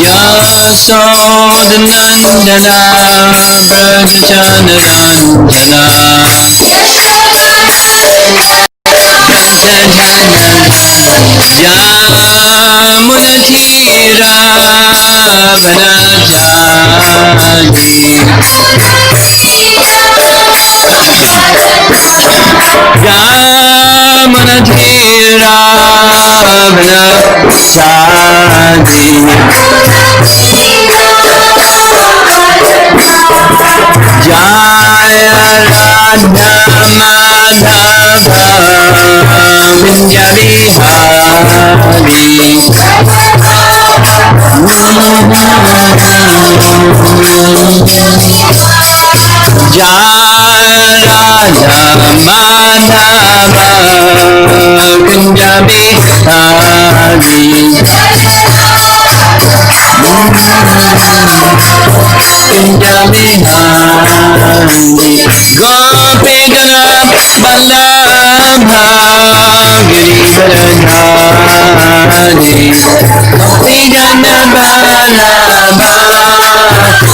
Yasodhanandana Brahmachandana Yamunatira Vanajani Yamunatira Vanajani Jaya Radha Madhava Vindya Vihari Jaya Radha Madhava Vindya Vihari Gopigana Vallabha Giridharadhari Gopigana Vallabha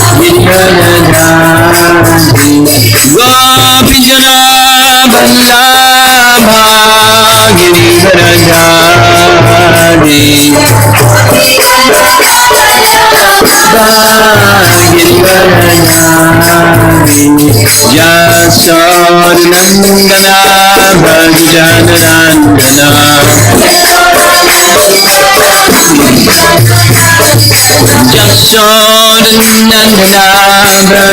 Giridharadhari Gopigana Vallabha Giridharadhari Yasodhanandana Bhajanarandana Yasodhanandana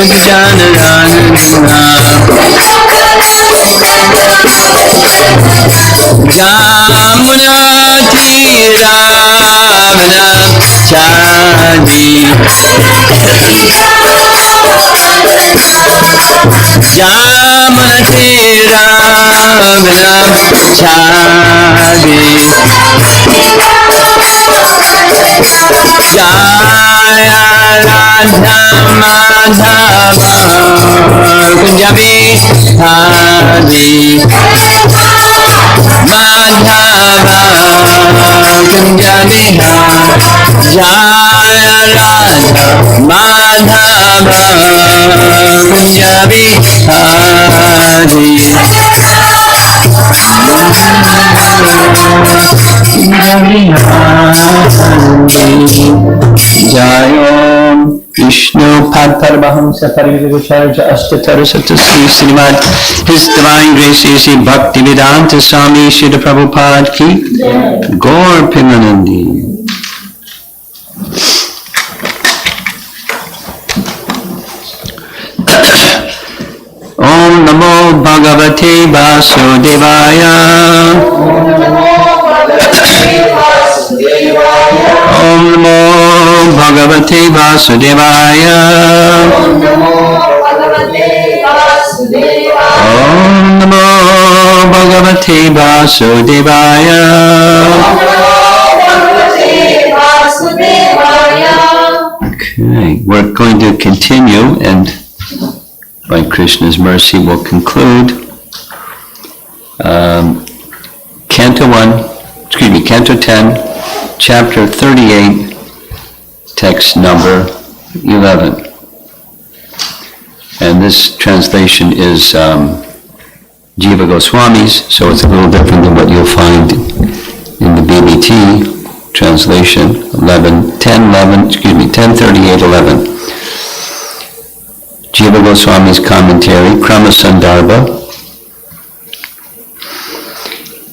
Bhajanarandana Yamunatira Vanachani Yamunatira Vanachani Jaya Radha Madhava Kunja Vihari Madhava Kunja Vihari Jaya Radha Madhava Kunja Vihari Jayom Vishnu Padpar Mahamsa Parivacharya Ashtatara Satasri Srimad His Divine Grace A.C. Bhaktivedanta Swami Srila Prabhupada Ki Gaur Pimanandi. Om Namo Bhagavate Vasudevaya. Om Namo Bhagavate Vasudevaya. Om Namo Bhagavate Vasudevaya. Okay, we're going to continue, and by Krishna's mercy we'll conclude Canto 10, Chapter 38, Text number 11. And this translation is Jiva Goswami's, so it's a little different than what you'll find in the BBT translation, 10:38:11. Jiva Goswami's commentary, Krama Sandarbha.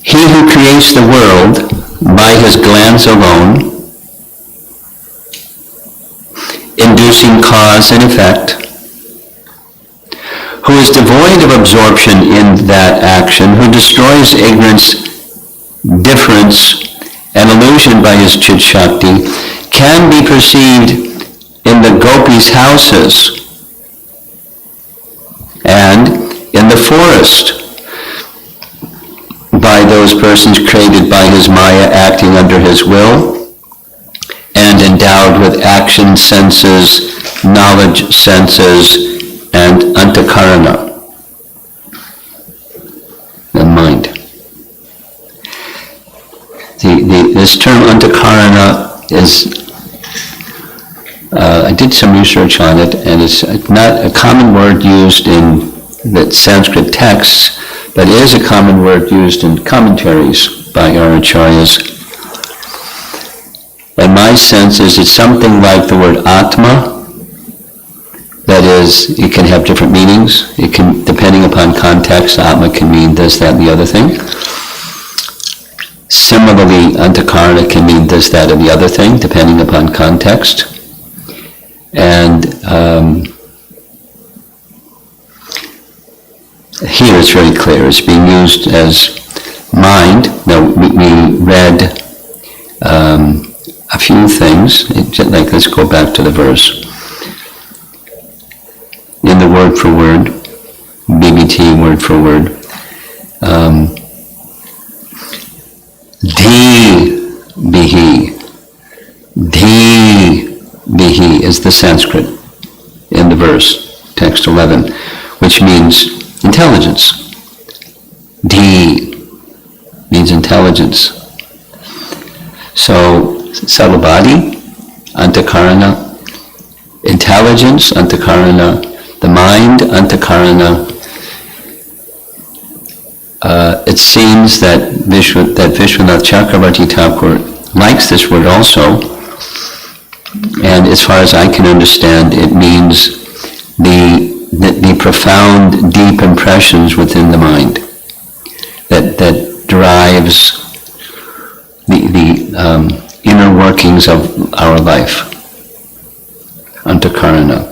He who creates the world by his glance alone, inducing cause and effect, who is devoid of absorption in that action, who destroys ignorance, difference, and illusion by his Chit Shakti, can be perceived in the gopis' houses and in the forest by those persons created by his Maya acting under his will and endowed with action senses, knowledge senses, and antakarana, the mind. This term antakarana is I did some research on it, and it's not a common word used in the Sanskrit texts, but it is a common word used in commentaries by our acharyas. And my sense is it's something like the word Atma. That is, it can have different meanings. It can, depending upon context, Atma can mean this, that, and the other thing. Similarly, Antakarana can mean this, that, or the other thing, depending upon context. And here it's very clear. It's being used as mind. Now, we read a few things. Like, let's go back to the verse. In the word for word, BBT word for word, Dhi Bihi. Dhi Bihi is the Sanskrit in the verse, text 11, which means intelligence. Dhi means intelligence. So, subtle body, Antakarana, intelligence, Antakarana, the mind, Antakarana. It seems that Vishwanath Chakravarti Thakur likes this word also, and as far as I can understand, it means the profound, deep impressions within the mind that drives the inner workings of our life, Antakarana.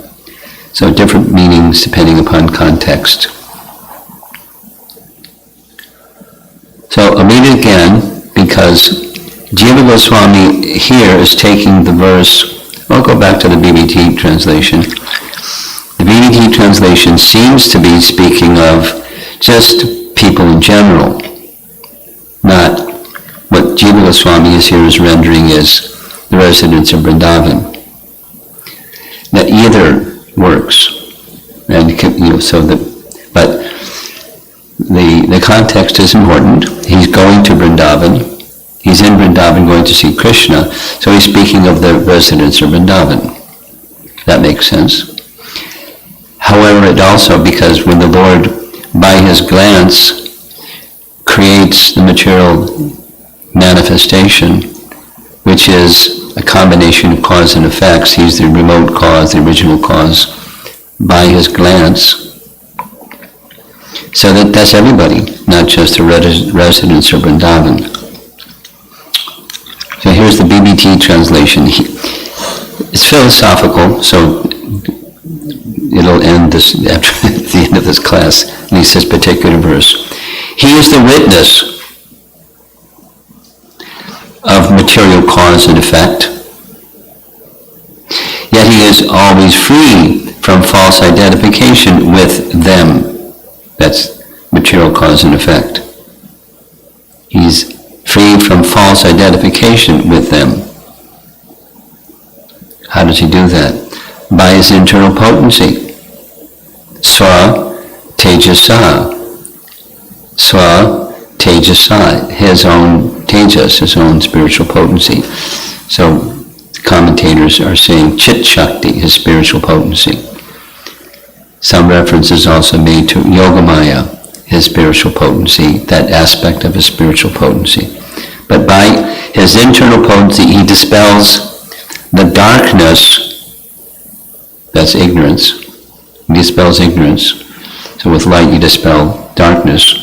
So different meanings depending upon context. So I'll read it again because Jiva Goswami here is taking the verse. I'll go back to the BBT translation. The BBT translation seems to be speaking of just people in general, not what Jiva Goswami is here is rendering is the residents of Vṛndāvana. That either works, and but the context is important. He's going to Vṛndāvana. He's in Vṛndāvana going to see Krishna, so he's speaking of the residents of Vṛndāvana. That makes sense. However, it also, because when the Lord, by his glance, creates the material manifestation, which is a combination of cause and effects, he's the remote cause, the original cause, by his glance. So that's everybody, not just the residents of Vṛndāvana. So here's the BBT translation. It's philosophical, so it'll end this after the end of this class, at least this particular verse. He is the witness of material cause and effect, yet he is always free from false identification with them. That's material cause and effect. He's free from false identification with them. How does he do that? By his internal potency. Swa Tejasa. Swa Tejasa, his own Tejas, his own spiritual potency. So commentators are saying Chit Shakti, his spiritual potency. Some references also made to Yogamaya, his spiritual potency, that aspect of his spiritual potency. But by his internal potency, he dispels the darkness, that's ignorance. He dispels ignorance. So with light you dispel darkness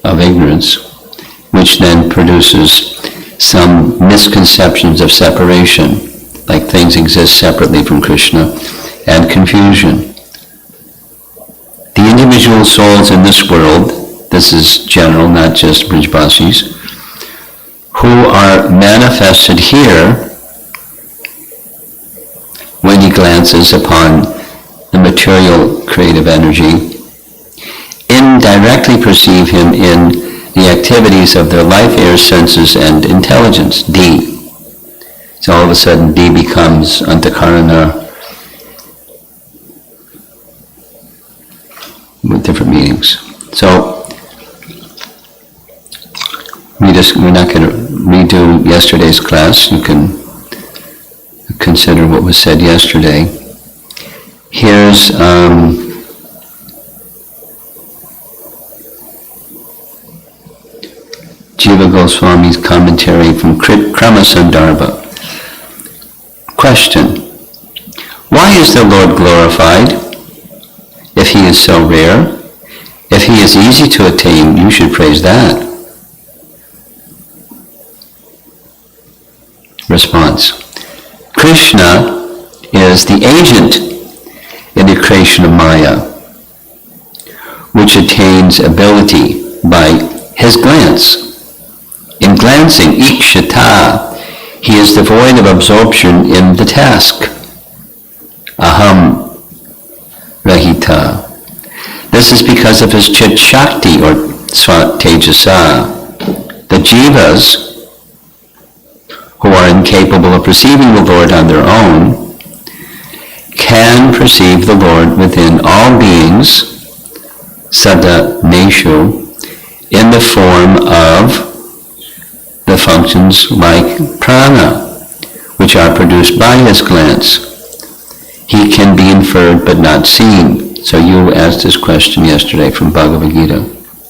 of ignorance, which then produces some misconceptions of separation, like things exist separately from Krishna, and confusion. The individual souls in this world, this is general, not just Brijbasis, who are manifested here when he glances upon the material creative energy, indirectly perceive him in the activities of their life, air, senses, and intelligence, D. So all of a sudden D becomes Antakarana, with different meanings. So we're not going to redo yesterday's class. You can consider what was said yesterday. Here's Jiva Goswami's commentary from Krama Sandarbha. Question: why is the Lord glorified if he is so rare? If he is easy to attain, you should praise that. Response: Krishna is the agent in the creation of Maya, which attains ability by his glance. In glancing, ikshata, he is devoid of absorption in the task. Aham rahita. This is because of his chit shakti, or tejasa. The jivas, who are incapable of perceiving the Lord on their own, can perceive the Lord within all beings, sada neshu, in the form of the functions like prana, which are produced by his glance. He can be inferred but not seen. So you asked this question yesterday from Bhagavad Gita.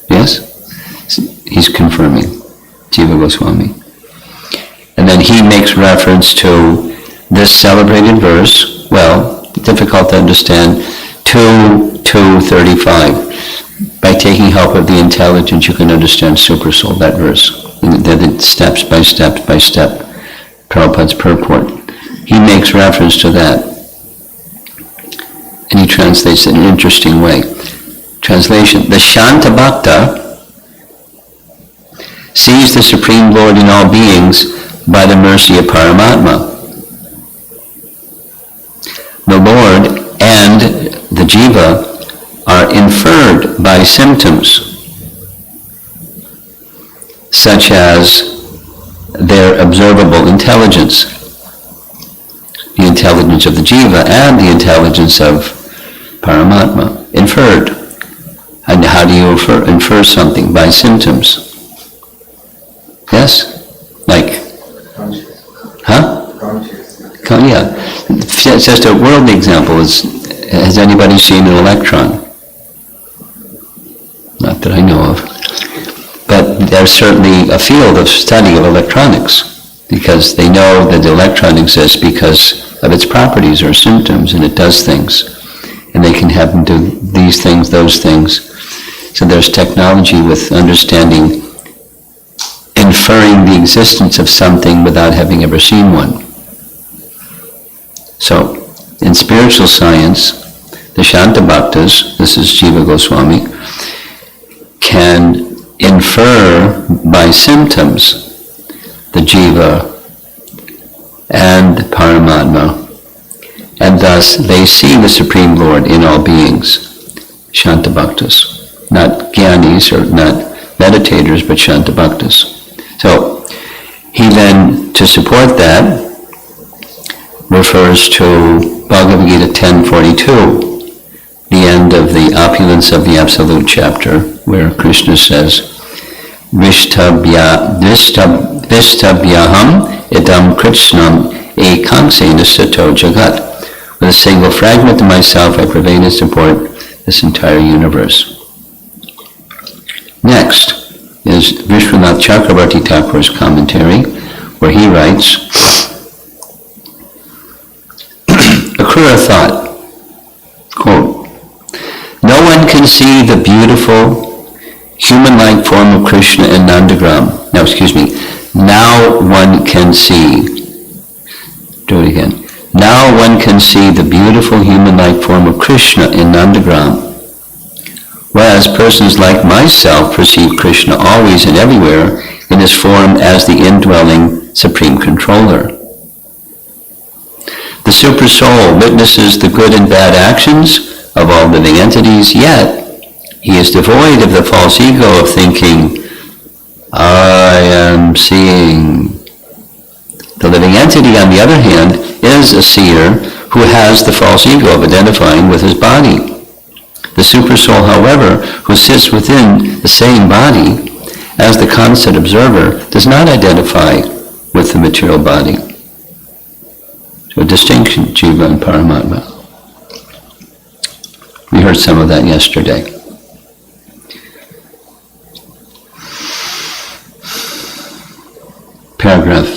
Yes? He's confirming, Jiva Goswami. And then he makes reference to this celebrated verse, well, difficult to understand, 2:35. By taking help of the intelligence, you can understand Supersoul, that verse. The step by step, Prabhupada's purport. He makes reference to that. And he translates it in an interesting way. Translation: the Shanta Bhakta sees the Supreme Lord in all beings by the mercy of Paramatma. The Lord and the Jiva are inferred by symptoms, such as their observable intelligence, the intelligence of the Jiva and the intelligence of Paramatma, inferred. And how do you infer something? By symptoms. Yes? Like? Huh? Yeah. Just a worldly example is, has anybody seen an electron? Not that I know of. But there's certainly a field of study of electronics, because they know that the electron exists because of its properties or symptoms, and it does things. And they can have them do these things, those things. So there's technology with understanding, inferring the existence of something without having ever seen one. So, in spiritual science, the Shanta Bhaktas, this is Jiva Goswami, can infer by symptoms the Jiva and Paramatma, and thus they see the Supreme Lord in all beings, Shanta Bhaktas. Not Gyanis or not meditators, but Shanta Bhaktas. So, he then, to support that, refers to Bhagavad Gita 10:42, the end of the Opulence of the Absolute chapter, where Krishna says, Vishtabhyaham idam Krishnam ekangsena sato jagat. With a single fragment of myself, I pervade and support this entire universe. Next is Vishwanath Chakravarti Thakur's commentary, where he writes, Akrūra thought, quote, no one can see the beautiful human-like form of Krishna in Nandagram. Now one can see. Do it again. Now one can see the beautiful human-like form of Krishna in Nandagram. Whereas persons like myself perceive Krishna always and everywhere in his form as the indwelling Supreme Controller. The Super Soul witnesses the good and bad actions of all living entities, yet he is devoid of the false ego of thinking, I am seeing. The living entity, on the other hand, is a seer who has the false ego of identifying with his body. The Super Soul, however, who sits within the same body as the constant observer, does not identify with the material body. So a distinction, Jiva and Paramatma. We heard some of that yesterday. Paragraph.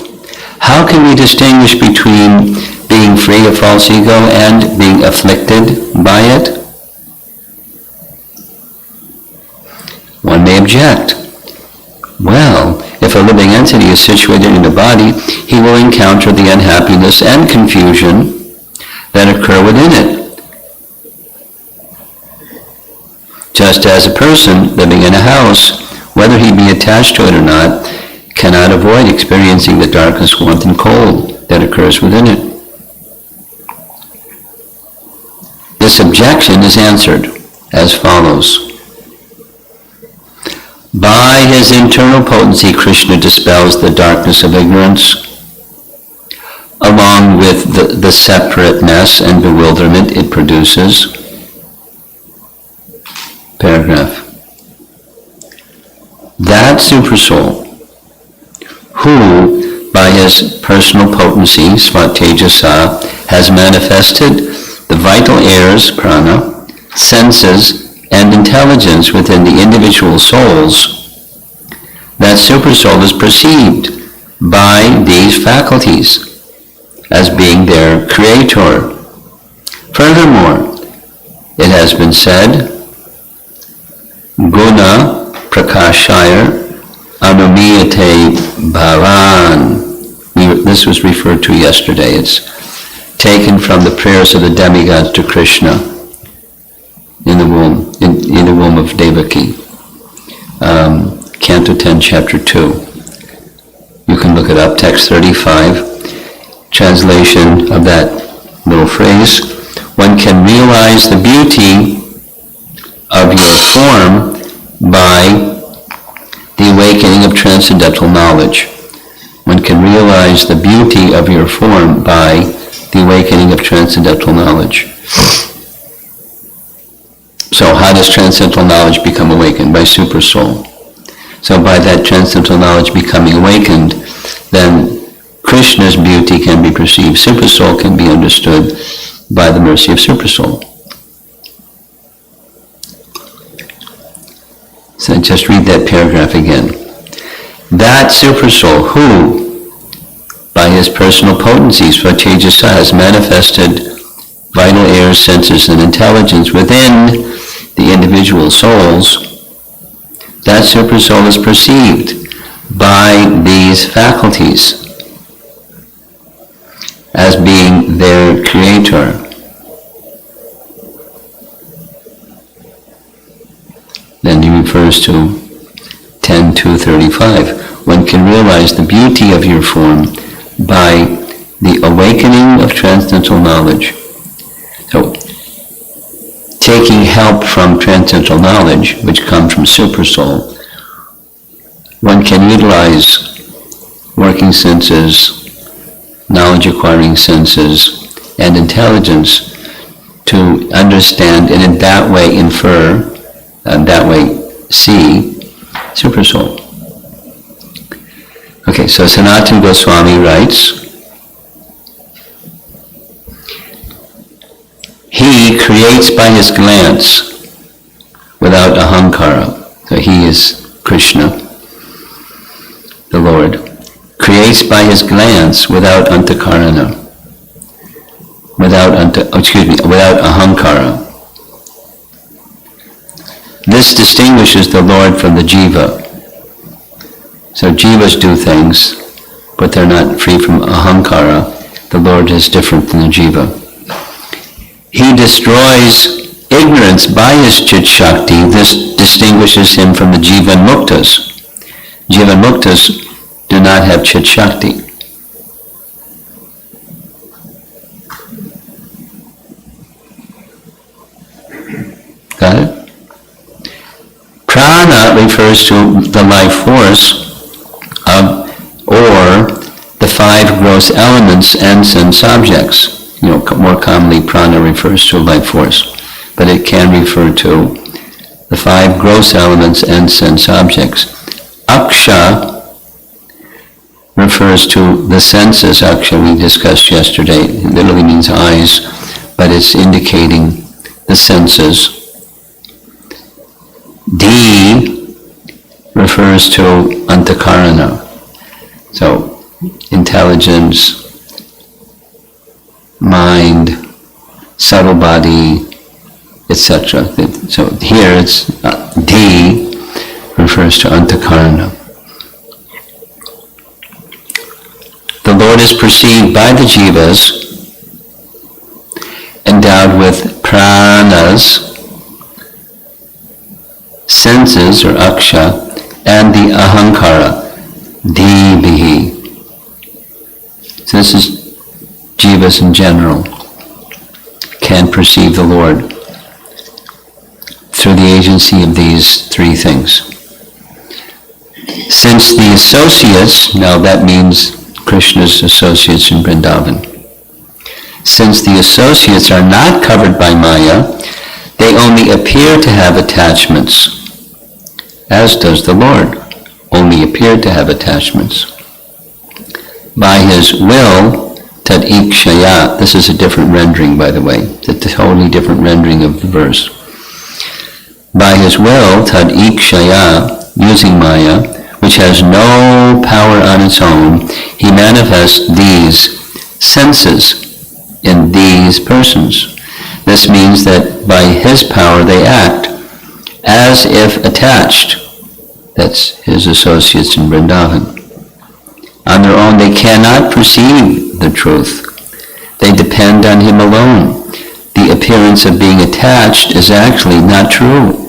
How can we distinguish between being free of false ego and being afflicted by it? One may object. Well, if a living entity is situated in a body, he will encounter the unhappiness and confusion that occur within it. Just as a person living in a house, whether he be attached to it or not, cannot avoid experiencing the darkness, warmth, and cold that occurs within it. This objection is answered as follows. By his internal potency, Krishna dispels the darkness of ignorance, along with the separateness and bewilderment it produces. Paragraph. That Supersoul, who, by his personal potency, Svatejasa, has manifested the vital airs, prana, senses, and intelligence within the individual souls, that Supersoul is perceived by these faculties as being their creator. Furthermore, it has been said, Guna Prakashaya Anumiyate Bhavan. This was referred to yesterday. It's taken from the prayers of the demigods to Krishna in the womb of Devaki. Canto 10, Chapter 2. You can look it up, text 35, translation of that little phrase. One can realize the beauty of your form by the awakening of transcendental knowledge. One can realize the beauty of your form by the awakening of transcendental knowledge. So how does transcendental knowledge become awakened? By Supersoul. So by that transcendental knowledge becoming awakened, then Krishna's beauty can be perceived. Supersoul can be understood by the mercy of Supersoul. So just read that paragraph again. That Supersoul, who, by his personal potencies, Svatejasa, has manifested vital airs, senses, and intelligence within the individual souls, that Supersoul is perceived by these faculties as being their creator. Then he refers to 10.2.35. One can realize the beauty of your form by the awakening of transcendental knowledge. So, taking help from transcendental knowledge, which comes from Supersoul, one can utilize working senses, knowledge-acquiring senses, and intelligence to understand and in that way infer, and that way see Supersoul. Okay, so Sanatana Goswami writes, he creates by his glance without ahankara. So he is Krishna, the Lord. Creates by his glance without antakarana, without ahankara. This distinguishes the Lord from the jiva. So jivas do things, but they're not free from ahankara. The Lord is different than the jiva. He destroys ignorance by his chit shakti. This distinguishes him from the jiva and muktas. Jiva and muktas do not have chit shakti. Got it? Prana refers to the life force or the five gross elements and sense objects. More commonly prana refers to life force, but it can refer to the five gross elements and sense objects. Aksha refers to the senses. Actually, we discussed yesterday. It literally means eyes, but it's indicating the senses. D refers to antakarana. So, intelligence, mind, subtle body, etc. So here it's D refers to antakarana. The Lord is perceived by the jivas endowed with pranas, senses or aksha, and the ahankara, dibihi. So this is jivas in general, can perceive the Lord through the agency of these three things. Since the associates, now that means Krishna's associates in Vṛndāvana, since the associates are not covered by Maya, they only appear to have attachments, as does the Lord, only appear to have attachments. By his will, tad ikshaya, this is a different rendering, by the way, it's a totally different rendering of the verse. By his will, tad ikshaya, using Maya, which has no power on its own, he manifests these senses in these persons. This means that by his power they act as if attached. That's his associates in Vṛndāvana. On their own they cannot perceive the truth. They depend on him alone. The appearance of being attached is actually not true.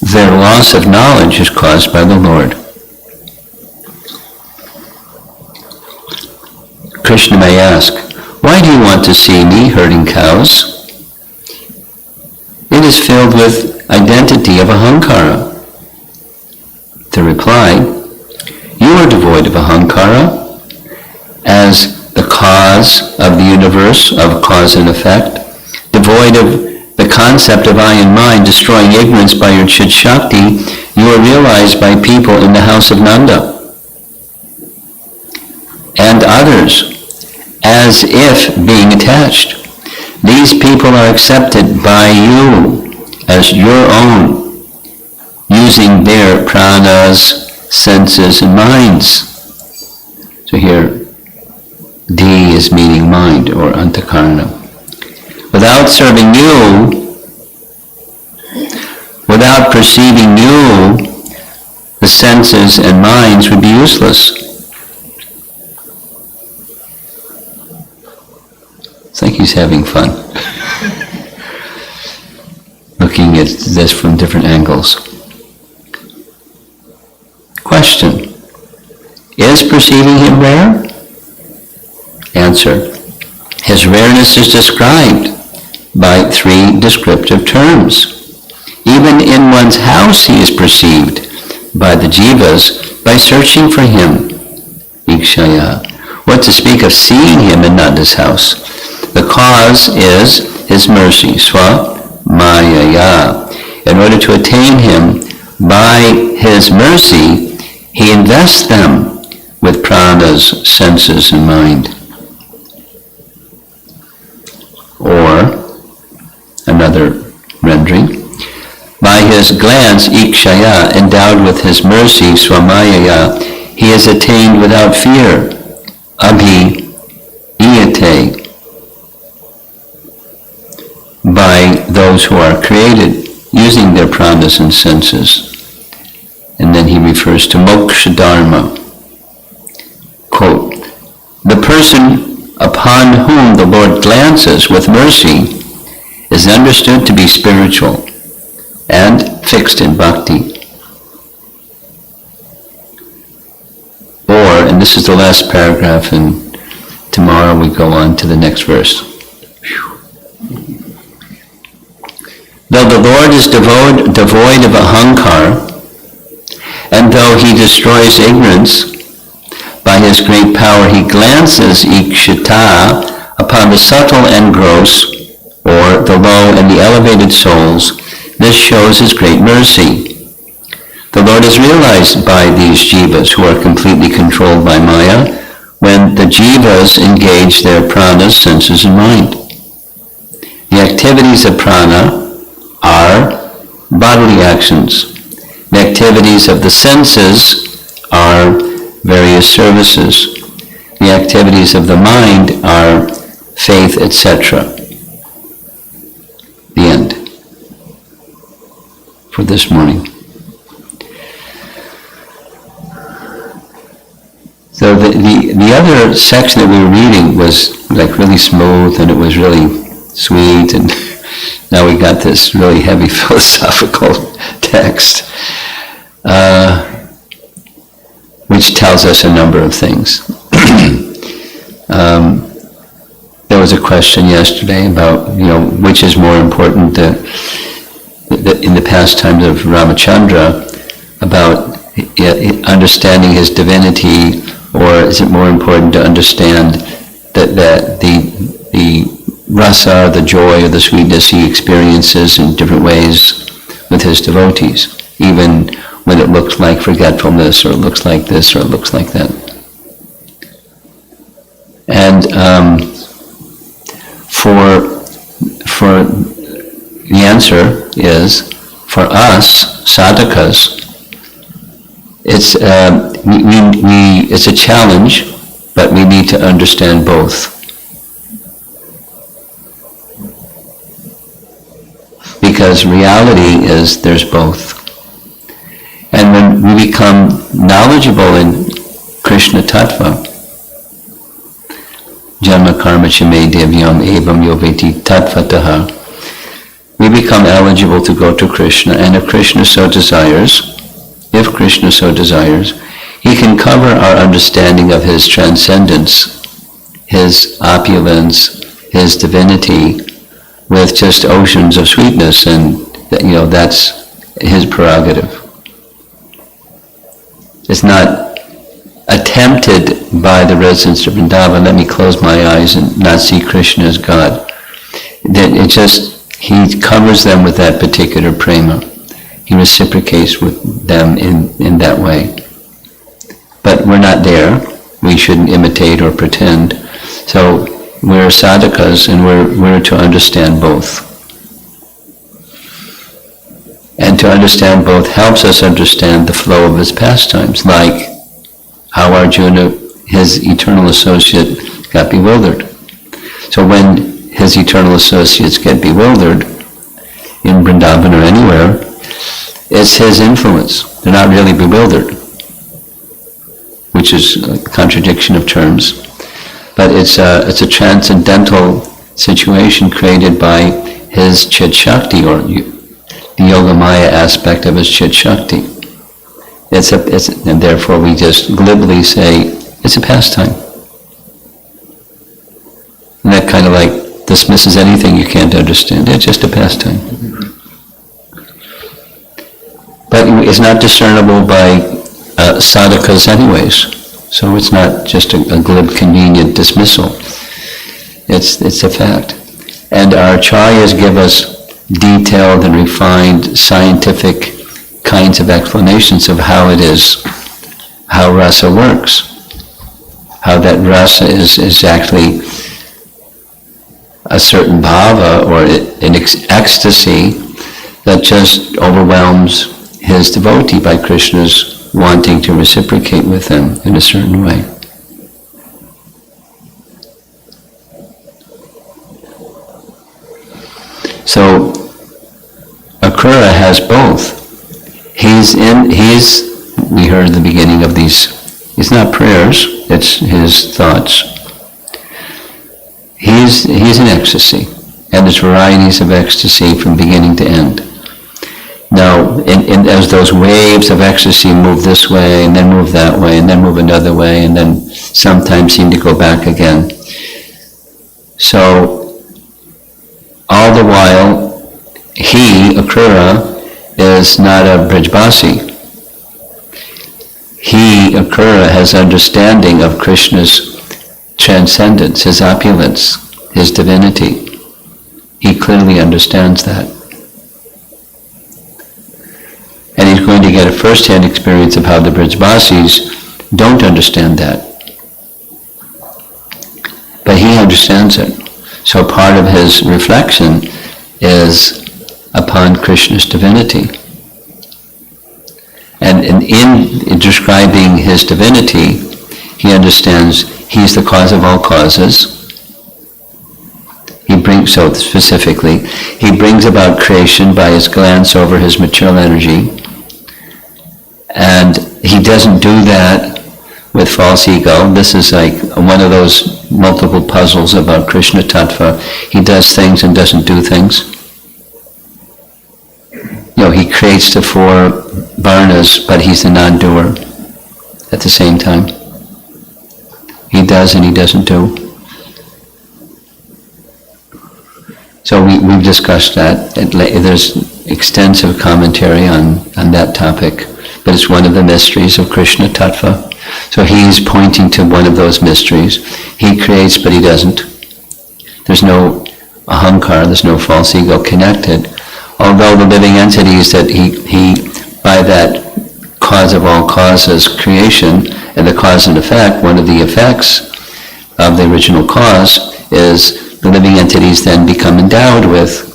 Their loss of knowledge is caused by the Lord. Krishna may ask, why do you want to see me herding cows? It is filled with identity of ahankara. To reply, you are devoid of ahankara as the cause of the universe, of cause and effect, devoid of the concept of I and mind, destroying ignorance by your Chit Shakti. You are realized by people in the house of Nanda and others as if being attached. These people are accepted by you as your own, using their pranas, senses, and minds. So here, D is meaning mind or antakarana. Without serving you, without perceiving you, the senses and minds would be useless. It's like he's having fun, looking at this from different angles. Question: is perceiving him rare? Answer: his rareness is described by three descriptive terms. Even in one's house he is perceived by the jivas by searching for him. Ikshaya. What to speak of seeing him in Nanda's house? The cause is his mercy, swa mayaya. In order to attain him by his mercy, he invests them with pranas, senses, and mind. Or, another rendering, by his glance, ikshaya, endowed with his mercy, swamayaya, he is attained without fear, abhi iyate, by those who are created using their pranas and senses. And then he refers to moksha dharma. Quote, the person upon whom the Lord glances with mercy is understood to be spiritual and fixed in bhakti. Or, and this is the last paragraph, and tomorrow we go on to the next verse. Though the Lord is devoid of ahankar, and though he destroys ignorance, by his great power he glances ikshita upon the subtle and gross, or the low and the elevated souls. This shows his great mercy. The Lord is realized by these jivas who are completely controlled by Maya when the jivas engage their pranas, senses, and mind. The activities of prana are bodily actions. The activities of the senses are various services. The activities of the mind are faith, etc. The end for this morning. So the other section that we were reading was like really smooth and it was really sweet, and now we got this really heavy philosophical text, which tells us a number of things. There was a question yesterday about, which is more important, in the pastimes of Ramachandra, about understanding his divinity, or is it more important to understand that the rasa, the joy or the sweetness he experiences in different ways with his devotees, even when it looks like forgetfulness, or it looks like this, or it looks like that. And for the answer is, for us sadhakas, it's a challenge, but we need to understand both. Because reality is there's both. And when we become knowledgeable in Krishna Tattva, Janma karma chame devyam evam yoveti tattvataha, we become eligible to go to Krishna, and if Krishna so desires, he can cover our understanding of his transcendence, his opulence, his divinity, with just oceans of sweetness, and that's his prerogative. It's not attempted by the residents of Vṛndāvana, let me close my eyes and not see Krishna as God. He covers them with that particular prema. He reciprocates with them in that way. But we're not there. We shouldn't imitate or pretend. So we're sadhakas, and we're to understand both. And to understand both helps us understand the flow of his pastimes, like how Arjuna, his eternal associate, got bewildered. So when his eternal associates get bewildered, in Vṛndāvana or anywhere, it's his influence. They're not really bewildered, which is a contradiction of terms. But it's a transcendental situation created by his Chit Shakti, or the Yoga Maya aspect of his Chit Shakti. And therefore we just glibly say, it's a pastime. And that kind of like dismisses anything you can't understand. It's just a pastime. But it's not discernible by sadhakas anyways. So it's not just a glib, convenient dismissal. It's a fact. And our acharyas give us detailed and refined scientific kinds of explanations of how it is, how rasa works, how that rasa is actually a certain bhava, or an ecstasy that just overwhelms his devotee by Krishna's wanting to reciprocate with them in a certain way. So Akrūra has both. We heard at the beginning of these, it's not prayers, it's his thoughts. He's in ecstasy, and there's varieties of ecstasy from beginning to end. Now, as those waves of ecstasy move this way, and then move that way, and then move another way, and then sometimes seem to go back again. So, all the while, Akrūra, is not a Brijbasi. Akrūra, has understanding of Krishna's transcendence, his opulence, his divinity. He clearly understands that. And he's going to get a first-hand experience of how the Brajbasis don't understand that. But he understands it. So part of his reflection is upon Krishna's divinity. And in describing his divinity, he understands he's the cause of all causes. He brings, so specifically, he brings about creation by his glance over his material energy. And he doesn't do that with false ego. This is like one of those multiple puzzles about Krishna Tattva. He does things and doesn't do things. He creates the four varnas, but he's the non-doer at the same time. He does and he doesn't do. So we've discussed that. There's extensive commentary on that topic, but it's one of the mysteries of Krishna Tattva. So he's pointing to one of those mysteries. He creates, but he doesn't. There's no ahankar, there's no false ego connected. Although the living entities that he by that cause of all causes, creation, and the cause and effect, one of the effects of the original cause is the living entities then become endowed with,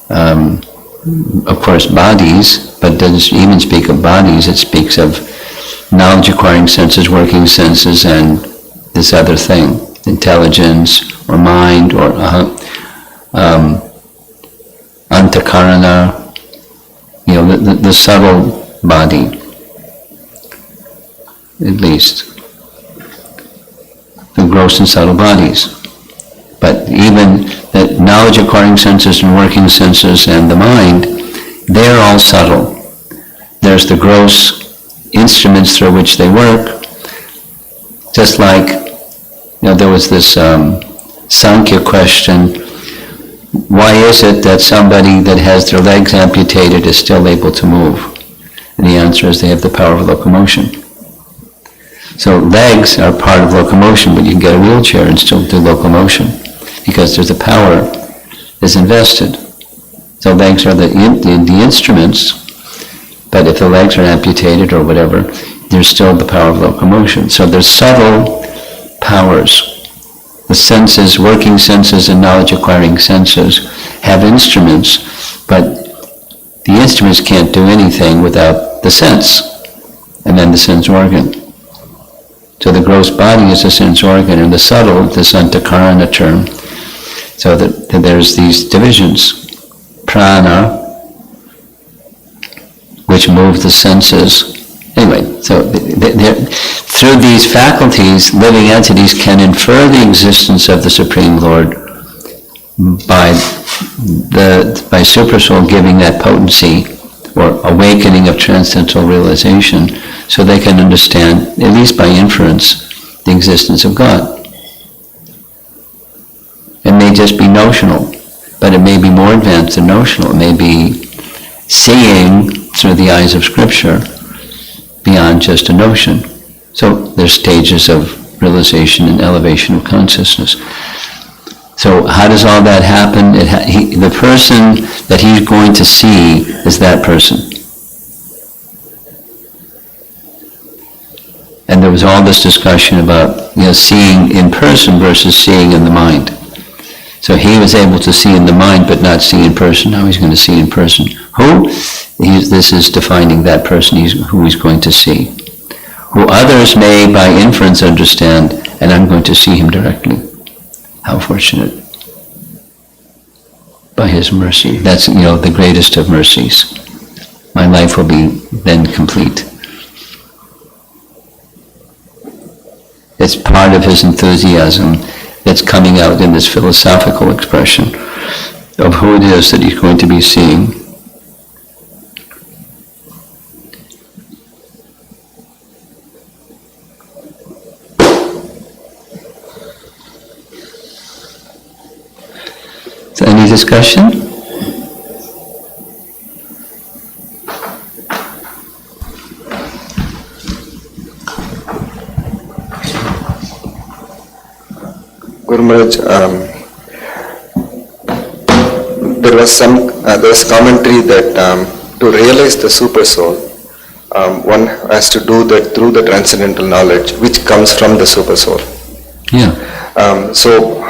of course, bodies, but doesn't even speak of bodies. It speaks of knowledge-acquiring senses, working senses, and this other thing, intelligence, or mind, or antakarana, the subtle body, at least. The gross and subtle bodies. But even the knowledge-acquiring senses and working senses and the mind, they're all subtle. There's the gross instruments through which they work, just like, there was this Sankhya question, why is it that somebody that has their legs amputated is still able to move? And the answer is they have the power of locomotion. So legs are part of locomotion, but you can get a wheelchair and still do locomotion, because there's a power that's invested. So legs are the instruments, but if the legs are amputated or whatever, there's still the power of locomotion. So there's subtle powers. The senses, working senses and knowledge-acquiring senses have instruments, but the instruments can't do anything without the sense, and then the sense organ. So the gross body is a sense organ, and the subtle, this antakarana term, so that there's these divisions. Prana, which move the senses. Anyway, so through these faculties, living entities can infer the existence of the Supreme Lord by Supersoul giving that potency or awakening of transcendental realization, so they can understand, at least by inference, the existence of God. It may just be notional, but it may be more advanced than notional. It may be seeing through the eyes of Scripture beyond just a notion. So there's stages of realization and elevation of consciousness. So how does all that happen? The person that he's going to see is that person. And there was all this discussion about seeing in person versus seeing in the mind. So he was able to see in the mind but not see in person. Now he's going to see in person. Who? This is defining that person who he's going to see. Who others may by inference understand, and I'm going to see him directly. How fortunate. By his mercy. That's, the greatest of mercies. My life will be then complete. It's part of his enthusiasm that's coming out in this philosophical expression of who it is that he's going to be seeing. So any discussion? Guru Maharaj, there was commentary that to realize the super soul, one has to do that through the transcendental knowledge which comes from the super soul. Yeah. So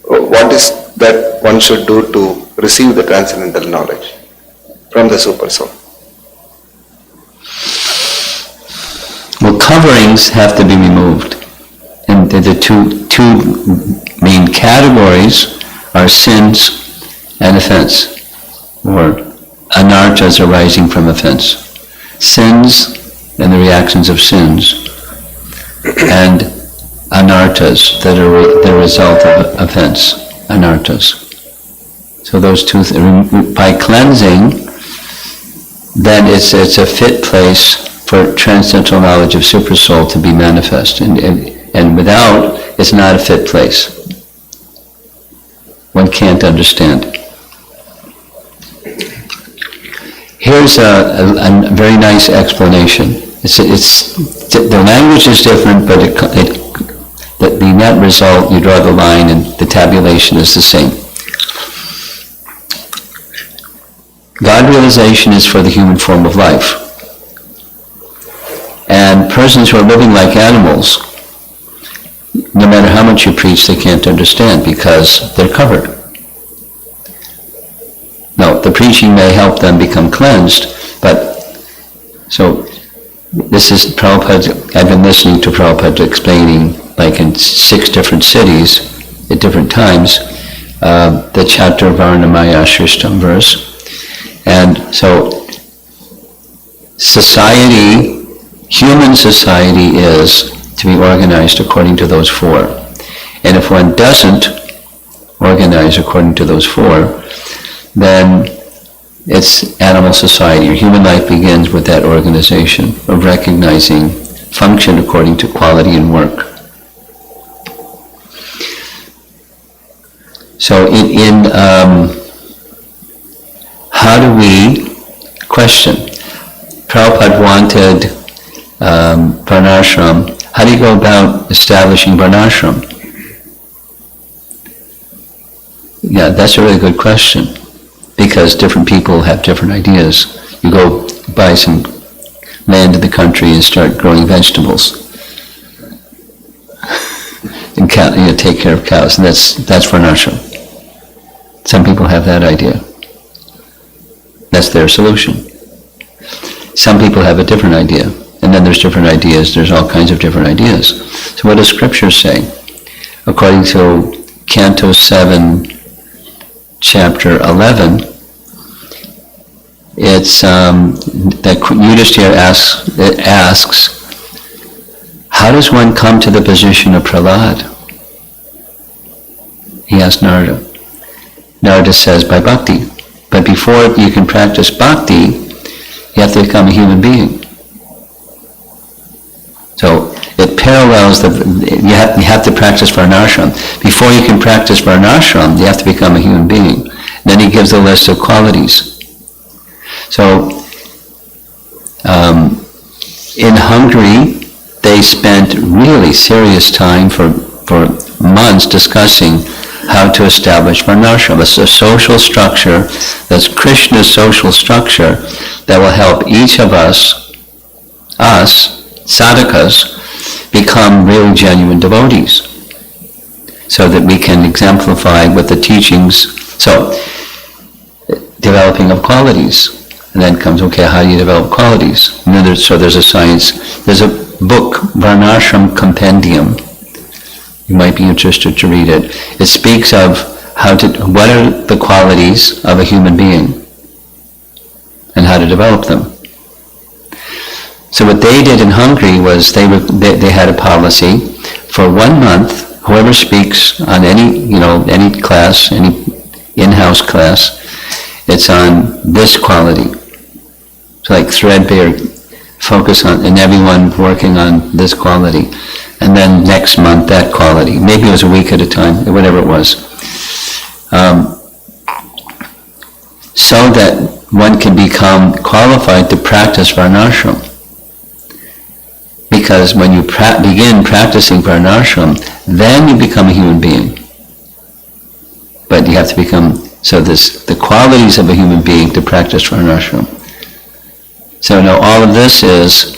what is that one should do to receive the transcendental knowledge from the super soul? Well, coverings have to be removed. And the two main categories are sins and offense, or anarthas arising from offense. Sins and the reactions of sins, and anarthas that are the result of offense, anarthas. So those two, by cleansing, then it's a fit place for transcendental knowledge of Supersoul to be manifest. And without, it's not a fit place. One can't understand. Here's a very nice explanation. The language is different, but the net result, you draw the line and the tabulation is the same. God realization is for the human form of life. And persons who are living like animals, no matter how much you preach, they can't understand because they're covered. Now, the preaching may help them become cleansed, but, so, this is Prabhupada, I've been listening to Prabhupada explaining, like in 6 different cities, at different times, the chapter Varnamaya Shrishtam verse. And so, society, human society is to be organized according to those 4. And if one doesn't organize according to those 4, then it's animal society. Your human life begins with that organization of recognizing function according to quality and work. So how do we question? Prabhupada wanted Varnashram. How do you go about establishing Varnashram? Yeah, that's a really good question, because different people have different ideas. You go buy some land in the country and start growing vegetables, and take care of cows, and that's Varnashram. Some people have that idea. That's their solution. Some people have a different idea, and then there's different ideas. There's all kinds of different ideas. So what does Scripture say? According to Canto 7, Chapter 11, it's that Yudhishthira asks, how does one come to the position of Prahlad? He asked Narada. Narada says, by bhakti. But before you can practice bhakti, you have to become a human being. So it parallels you have to practice Varnashram. Before you can practice Varnashram, you have to become a human being. Then he gives a list of qualities. So in Hungary, they spent really serious time for months discussing how to establish Varnashram. It's a social structure, that's Krishna's social structure, that will help each of us, sadhakas, become really genuine devotees, so that we can exemplify with the teachings. So, developing of qualities, and then comes, okay, how do you develop qualities? And then there's a science, there's a book, Varnashram Compendium. You might be interested to read it. It speaks of what are the qualities of a human being and how to develop them. So what they did in Hungary was they had a policy for 1 month. Whoever speaks on any class, any in-house class, it's on this quality. So like threadbare, focus on, and everyone working on this quality. And then next month, that quality. Maybe it was a week at a time, whatever it was. So that one can become qualified to practice Varnashram. Because when you begin practicing Varnashram, then you become a human being. But you have to become So the qualities of a human being to practice varnashram. So now all of this is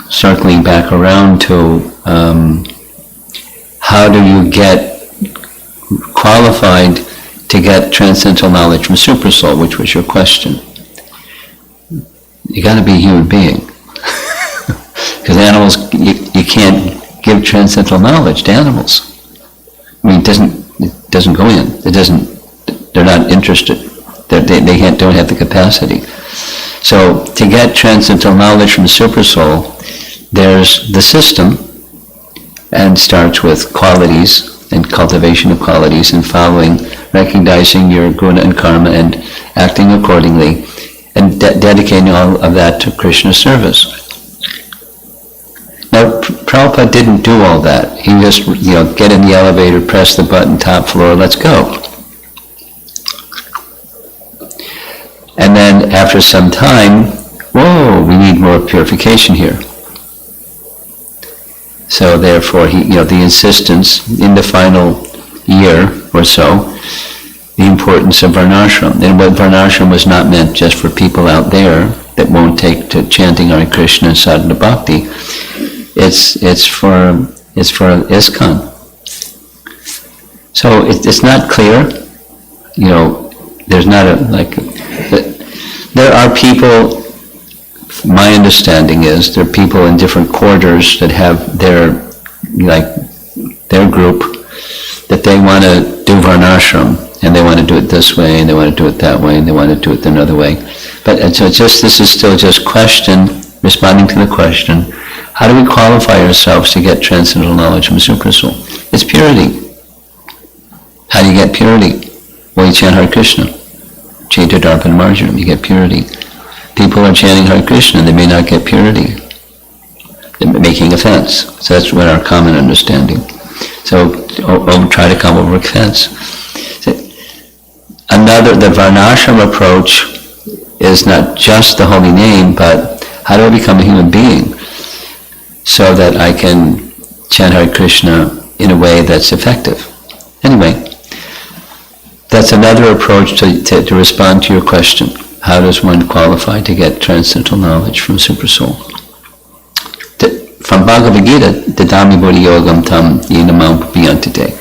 circling back around to how do you get qualified to get transcendental knowledge from Supersoul, which was your question. You got to be a human being. Because animals, you can't give transcendental knowledge to animals. I mean, it doesn't go in. They're not interested. They don't have the capacity. So to get transcendental knowledge from Supersoul, there's the system, and starts with qualities and cultivation of qualities and following, recognizing your guna and karma and acting accordingly, and dedicating all of that to Krishna's service. Now, Prabhupada didn't do all that. He just, get in the elevator, press the button, top floor, let's go. And then after some time, whoa, we need more purification here. So therefore, the insistence in the final year or so, the importance of varnashram. And what varnashram was not meant just for people out there that won't take to chanting Hare Krishna and sadhana bhakti. It's for ISKCON. So it's not clear. There's not there are people. My understanding is there are people in different quarters that have their group that they want to do varnashram, and they want to do it this way, and they want to do it that way, and they want to do it another way. But so this is still just responding to the question: how do we qualify ourselves to get transcendental knowledge from Supersoul? It's purity. How do you get purity? Well, you chant Hare Krishna, Chaita Darpan Marjanam, you get purity. People are chanting Hare Krishna, they may not get purity. They're making offense. So that's what our common understanding. So try to come over a fence. The Varnashram approach is not just the holy name, but how do I become a human being so that I can chant Hare Krishna in a way that's effective? Anyway, that's another approach to respond to your question. How does one qualify to get transcendental knowledge from Supersoul? From Bhagavad Gita, Dadami Bodhi Yogam Tam Yenamam Piyantite.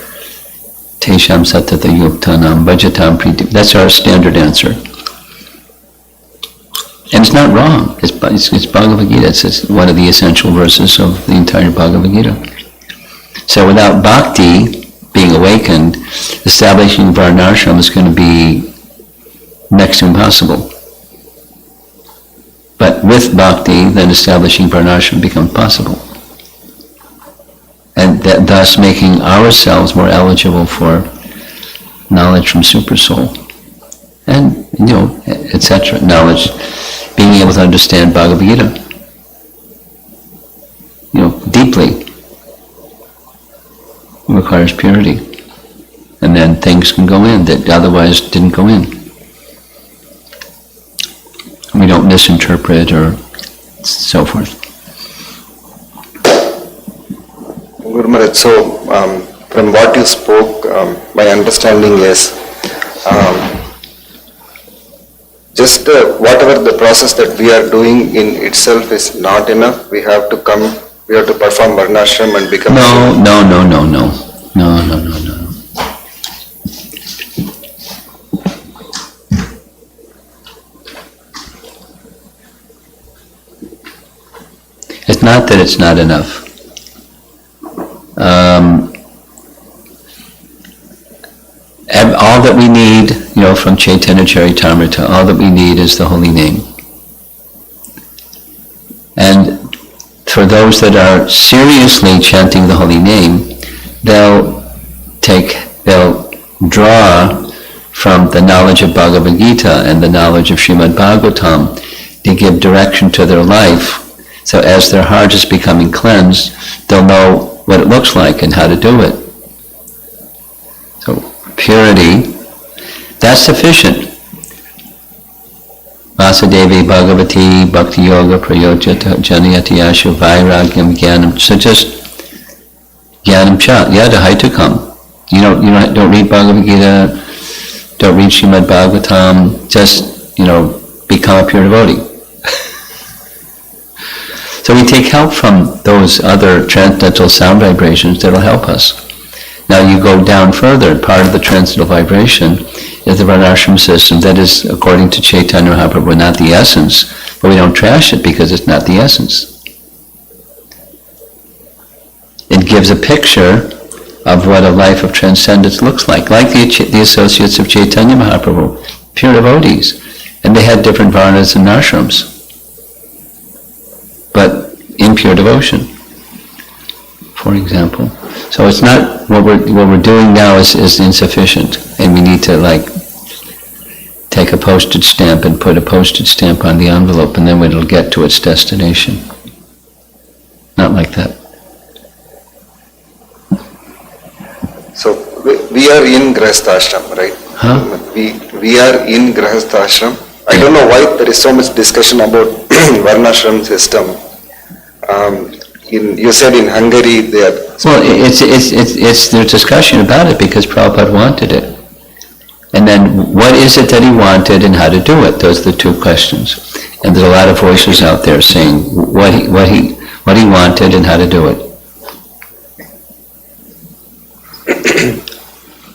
Tesham Satata Yuktanam Bhajatam Priti. That's our standard answer. And it's not wrong. It's Bhagavad Gita. It's one of the essential verses of the entire Bhagavad Gita. So without bhakti being awakened, establishing varnashram is going to be next to impossible. But with bhakti, then establishing varnashram becomes possible. And thus making ourselves more eligible for knowledge from Supersoul. And, etc. Knowledge, being able to understand Bhagavad Gita, deeply, requires purity. And then things can go in that otherwise didn't go in. We don't misinterpret or so forth. Guru Maharaj, so from what you spoke, my understanding is just whatever the process that we are doing in itself is not enough. We have to perform varnashram and become... No. It's not that it's not enough. All that we need, from Chaitanya Charitamrita, all that we need is the holy name. And for those that are seriously chanting the holy name, they'll draw from the knowledge of Bhagavad Gita and the knowledge of Srimad Bhagavatam to give direction to their life. So as their heart is becoming cleansed, they'll know what it looks like and how to do it. So purity, that's sufficient. Vasudevi Bhagavati Bhakti Yoga Prayojata Janayati Ashu Vairagyam Jnanam. So just Jnanam Cha, Yadahaitukam. You don't read Bhagavad Gita, don't read Srimad Bhagavatam, just, become a pure devotee. So we take help from those other transcendental sound vibrations that will help us. Now you go down further, part of the transcendental vibration is the Varnashram system that is, according to Chaitanya Mahaprabhu, not the essence, but we don't trash it because it's not the essence. It gives a picture of what a life of transcendence looks like the associates of Chaitanya Mahaprabhu, pure devotees, and they had different varnas and ashrams, but in pure devotion, for example. So it's not, what we're doing now is insufficient, and we need to take a postage stamp and put a postage stamp on the envelope, and then it'll get to its destination. Not like that. So we are in Grahastha right? Huh? We are in Grahastha. I don't know why there is so much discussion about Varnashram system. You said in Hungary they are... Well, there's discussion about it because Prabhupada wanted it. And then what is it that he wanted and how to do it? Those are the two questions. And there's a lot of voices out there saying what he wanted and how to do it.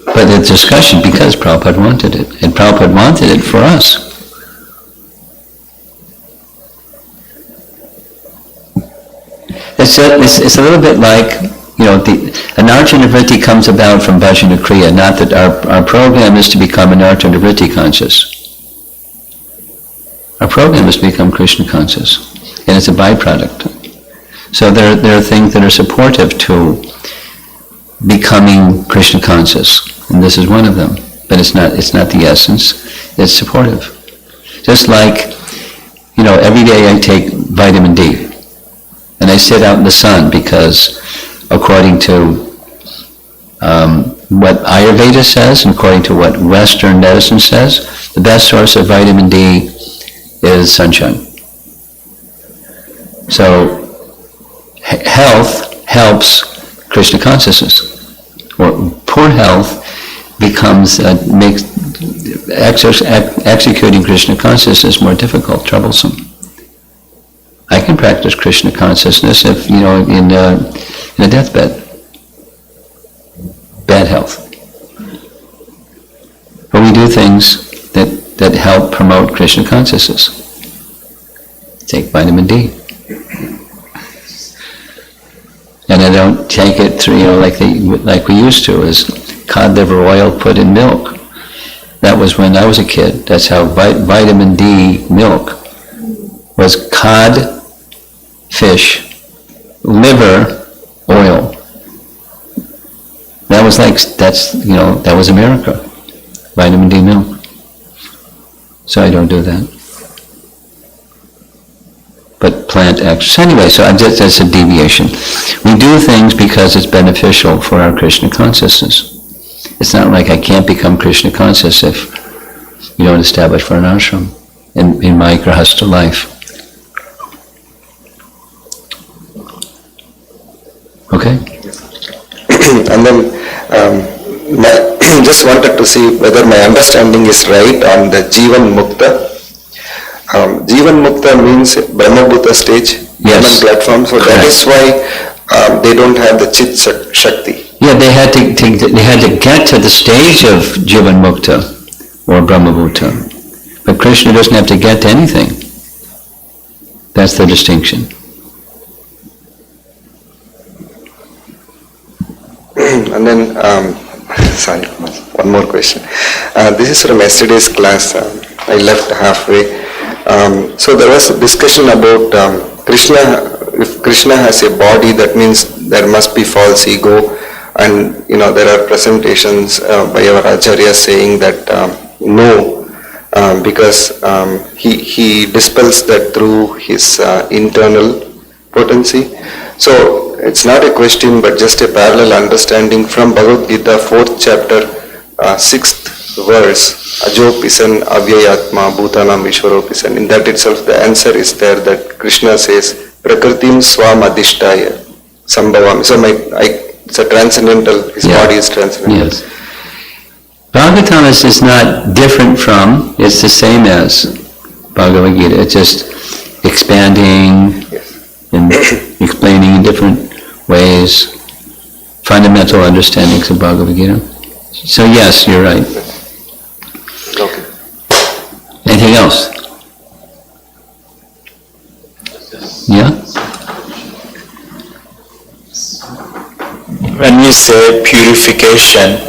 But the discussion because Prabhupada wanted it, and Prabhupada wanted it for us. It's a little bit like, an Arjuna Vritti comes about from Bhajana Kriya, not that our program is to become an Arjuna Vritti conscious. Our program is to become Krishna conscious, and it's a byproduct. So there are things that are supportive to becoming Krishna conscious, and this is one of them. But it's not the essence. It's supportive. Just like, every day I take vitamin D, and I sit out in the sun because, according to what Ayurveda says, and according to what Western medicine says, the best source of vitamin D is sunshine. So health helps Krishna consciousness. Or poor health makes executing Krishna consciousness more difficult, troublesome. I can practice Krishna consciousness if, in a deathbed. Bad health. But we do things that help promote Krishna consciousness. Take vitamin D. And I don't take it through, like we used to, is cod liver oil put in milk. That was when I was a kid. That's how vitamin D milk was cod, fish, liver, oil. That was America. Vitamin D milk. So I don't do that. But plant extras. Anyway, so that's a deviation. We do things because it's beneficial for our Krishna consciousness. It's not like I can't become Krishna conscious if you don't establish Varnashram in my Grahastha life. Okay? And then just wanted to see whether my understanding is right on the Jivan Mukta. Jivan Mukta means Brahmabhuta stage, yes. Brahman platform, so correct. That is why they don't have the Chit Shakti. Yeah, they had to get to the stage of Jivan Mukta or Brahmabhuta. But Krishna doesn't have to get to anything. That's the distinction. And then, sorry, one more question. This is from yesterday's class. I left halfway. So there was a discussion about Krishna. If Krishna has a body, that means there must be false ego. And there are presentations by our Acharya saying that no, because he dispels that through his internal potency. So it's not a question but just a parallel understanding from Bhagavad Gita 4th chapter 6th verse, Ajopisan Avyayatma Bhutanam Vishwaropisan. In that itself the answer is there that Krishna says Prakritim Swam Adhishtaya Sambhavam. So it's a transcendental, his body is transcendental. Yes. Bhagavatam is not different from, it's the same as Bhagavad Gita. It's just expanding and explaining in different ways fundamental understandings of Bhagavad Gita. So yes, you're right. Okay. Anything else? Yeah? When we say purification,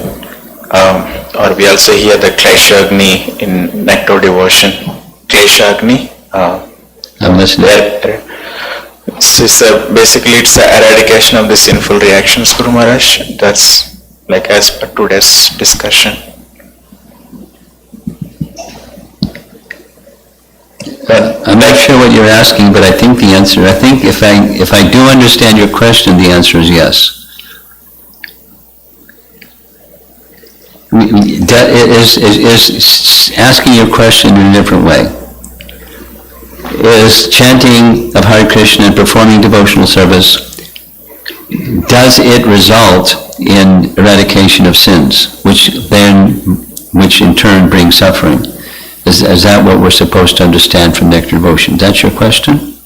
or we also hear the Kleshagni in Nectar devotion, Kleshagni. I'm listening. Basically it's the eradication of the sinful reactions, Guru Maharaj. That's like as per today's discussion. I'm not sure what you're asking, but I think the answer, if I do understand your question, the answer is yes. Is asking your question in a different way. Is chanting of Hare Krishna and performing devotional service, does it result in eradication of sins, which in turn brings suffering? Is that what we're supposed to understand from Nectar devotion? That's your question?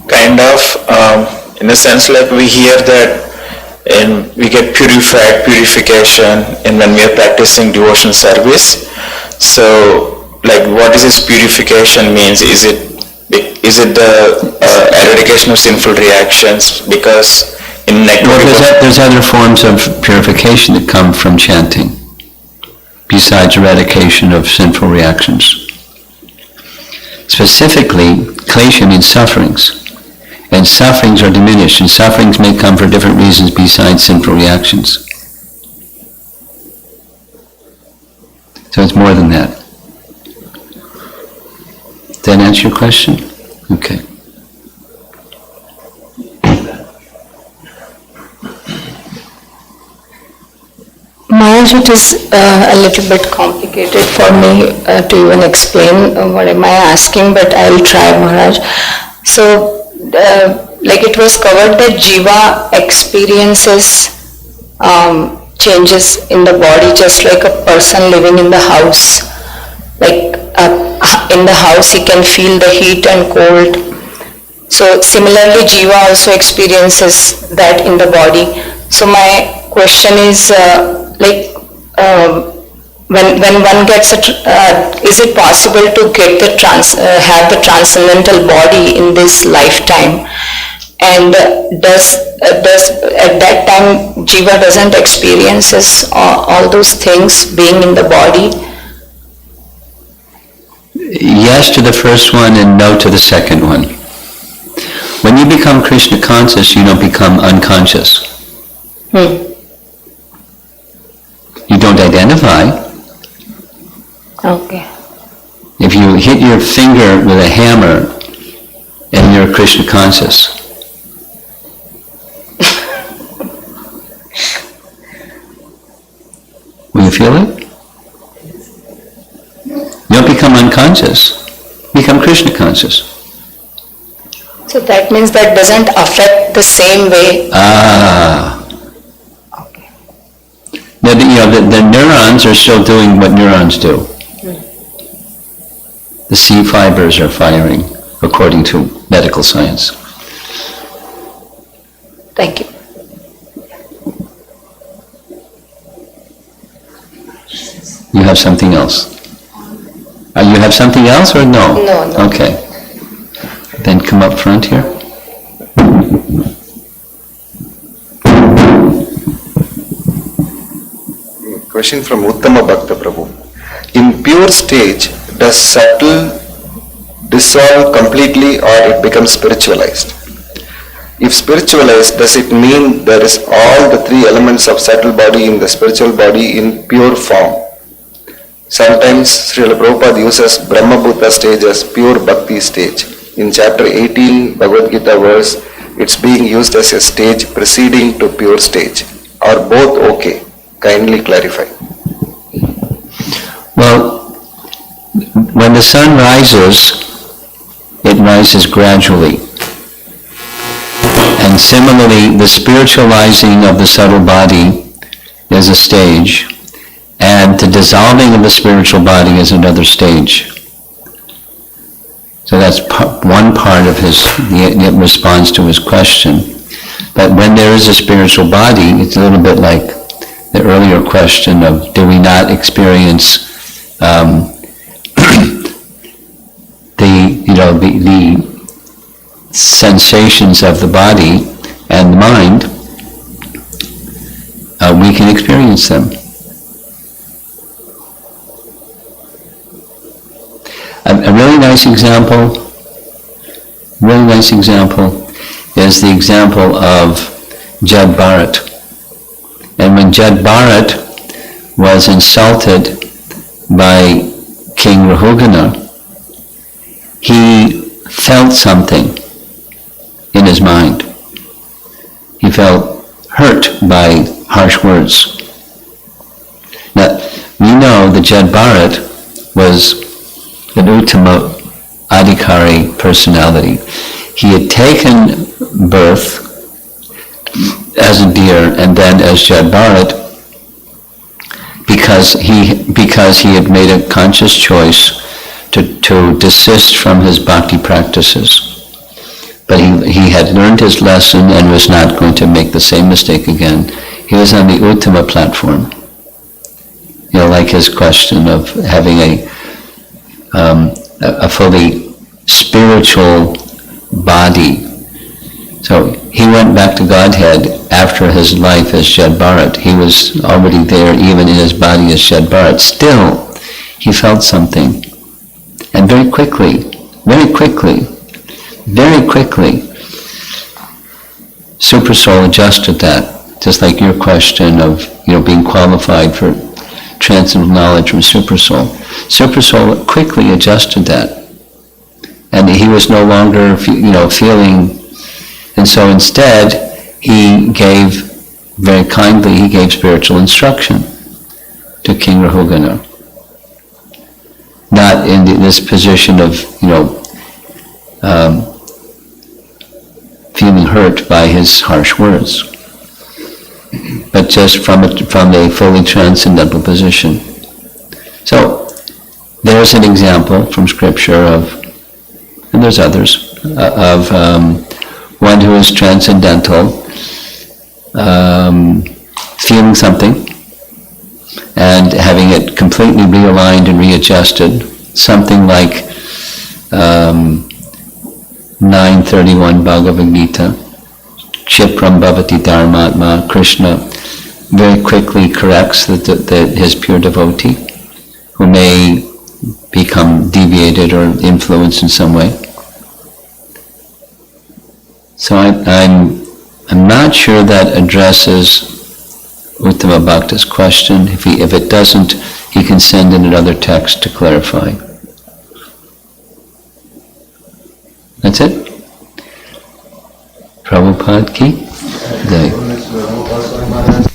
Kind of, in a sense, like we hear that and we get purification and when we are practicing devotion service. So like what is this purification means? Is it the eradication of sinful reactions? Because in Nectar there's other forms of purification that come from chanting besides eradication of sinful reactions. Specifically, klesha means sufferings. And sufferings are diminished, and sufferings may come for different reasons besides sinful reactions. So it's more than that. Does that answer your question? Okay. Maharaj, it is a little bit complicated for me to even explain what am I asking, but I'll try, Maharaj. So, like it was covered that Jiva experiences changes in the body, just like a person living in the house. Like in the house he can feel the heat and cold. So similarly Jiva also experiences that in the body. So my question is when one gets is it possible to get have the transcendental body in this lifetime? And does at that time Jiva doesn't experiences all those things being in the body? Yes to the first one and no to the second one. When you become Krishna conscious, you don't become unconscious. You don't identify. Okay. If you hit your finger with a hammer and you're Krishna conscious, will you feel it? You don't become unconscious, become Krishna conscious. So that means that doesn't affect the same way. Okay. The neurons are still doing what neurons do. The C fibers are firing according to medical science. Thank you. You have something else? You have something else or no? No. Okay. Then come up front here. Question from Uttama Bhakta Prabhu. In pure stage, does subtle dissolve completely or it becomes spiritualized? If spiritualized, does it mean there is all the three elements of subtle body in the spiritual body in pure form? Sometimes Srila Prabhupada uses Brahmabhuta stage as pure bhakti stage. In chapter 18 Bhagavad Gita verse, it's being used as a stage preceding to pure stage. Are both okay? Kindly clarify. Well, when the sun rises, it rises gradually. And similarly, the spiritualizing of the subtle body is a stage, And the dissolving of the spiritual body is another stage. So that's one part of the response to his question. But when there is a spiritual body, it's a little bit like the earlier question of, do we not experience the sensations of the body and the mind? We can experience them. A really nice example is the example of Jad Bharat. And when Jad Bharat was insulted by King Rahugana, he felt something in his mind. He felt hurt by harsh words. Now, we know that Jad Bharat was an Uttama Adhikari personality. He had taken birth as a deer and then as Jad Bharat because he had made a conscious choice to desist from his bhakti practices. But he had learned his lesson and was not going to make the same mistake again. He was on the Uttama platform. Like his question of having a fully spiritual body. So he went back to Godhead after his life as Jad Bharat. He was already there even in his body as Jad Bharat. Still, he felt something. And very quickly, Supersoul adjusted that. Just like your question of being qualified for transcendental knowledge from Supersoul. Supersoul quickly adjusted that. And he was no longer feeling, and so instead he gave, very kindly, he gave spiritual instruction to King Rahugana. Not in this position of, feeling hurt by his harsh words, but just from a fully transcendental position. So there's an example from scripture of, and there's others, of one who is transcendental, feeling something and having it completely realigned and readjusted, something like 9:31 Bhagavad Gita, Chipram Bhavati Dharmatma, Krishna very quickly corrects his pure devotee, who may become deviated or influenced in some way. So I'm not sure that addresses Uttama Bhakta's question. If it doesn't, he can send in another text to clarify. That's it? Prabhupada ki? Jai.